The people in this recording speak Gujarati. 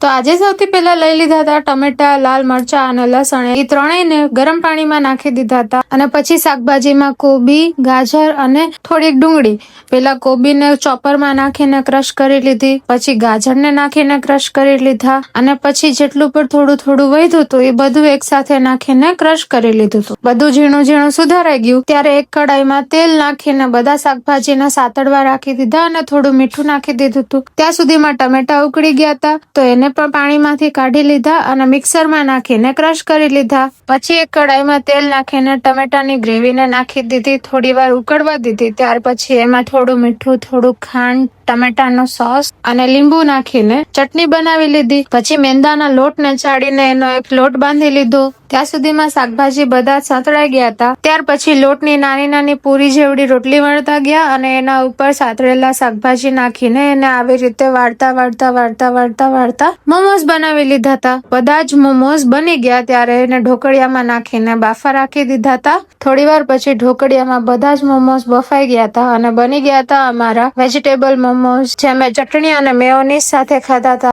તો આજે સૌથી પહેલા લઈ લીધા હતા ટમેટા, લાલ મરચા અને લસણ. એ ત્રણેયને ગરમ પાણીમાં નાખી દીધા હતા અને પછી શાકભાજીમાં કોબી, ગાજર અને થોડીક ડુંગળી. પેલા કોબીને ચોપરમાં નાખીને ક્રશ કરી લીધી, પછી ગાજરને નાખીને ક્રશ કરી લીધા અને પછી જેટલું પણ થોડું થોડું વધ્યું હતું એ બધું એક સાથે નાખીને ક્રશ કરી લીધું હતું. બધું ઝીણું ઝીણું સુધારાઈ ગયું ત્યારે એક કડાઈમાં તેલ નાખીને બધા શાકભાજીને સાતડવા રાખી દીધા અને થોડું મીઠું નાખી દીધું હતું. ત્યાં સુધીમાં ટમેટા ઉકળી ગયા હતા તો એને પણ પાણીમાંથી કાઢી લીધા અને મિક્સરમાં નાખીને ક્રશ કરી લીધા. પછી એક કડાઈમાં તેલ નાખીને ટમેટાની ગ્રેવીને નાખી દીધી, થોડી વાર ઉકળવા દીધી. ત્યાર પછી એમાં થોડું મીઠું, થોડું ખાંડ, ટમેટાનો સોસ અને લીંબુ નાખીને ચટણી બનાવી લીધી. પછી મેંદાના લોટને ચાળીને એનો એક લોટ બાંધી લીધો. ત્યાં સુધીમાં શાકભાજી બધા સાતળાઈ ગયા હતા. ત્યાર પછી લોટની નાની નાની પૂરી જેવડી રોટલી વણતા ગયા અને એના ઉપર સાતળેલા શાકભાજી નાખીને એને આવી રીતે વાળતા મોમોસ બનાવી લીધા હતા. બધા જ મોમોસ બની ગયા ત્યારે એને ઢોકળિયામાં નાખીને બાફા રાખી દીધા હતા. થોડી વાર પછી ઢોકળિયામાં બધા જ મોમોસ બફાઈ ગયા હતા અને બની ગયા હતા અમારા વેજીટેબલ મોમોસ, જે મેં ચટણી અને મેયોનીઝ સાથે ખાધા હતા.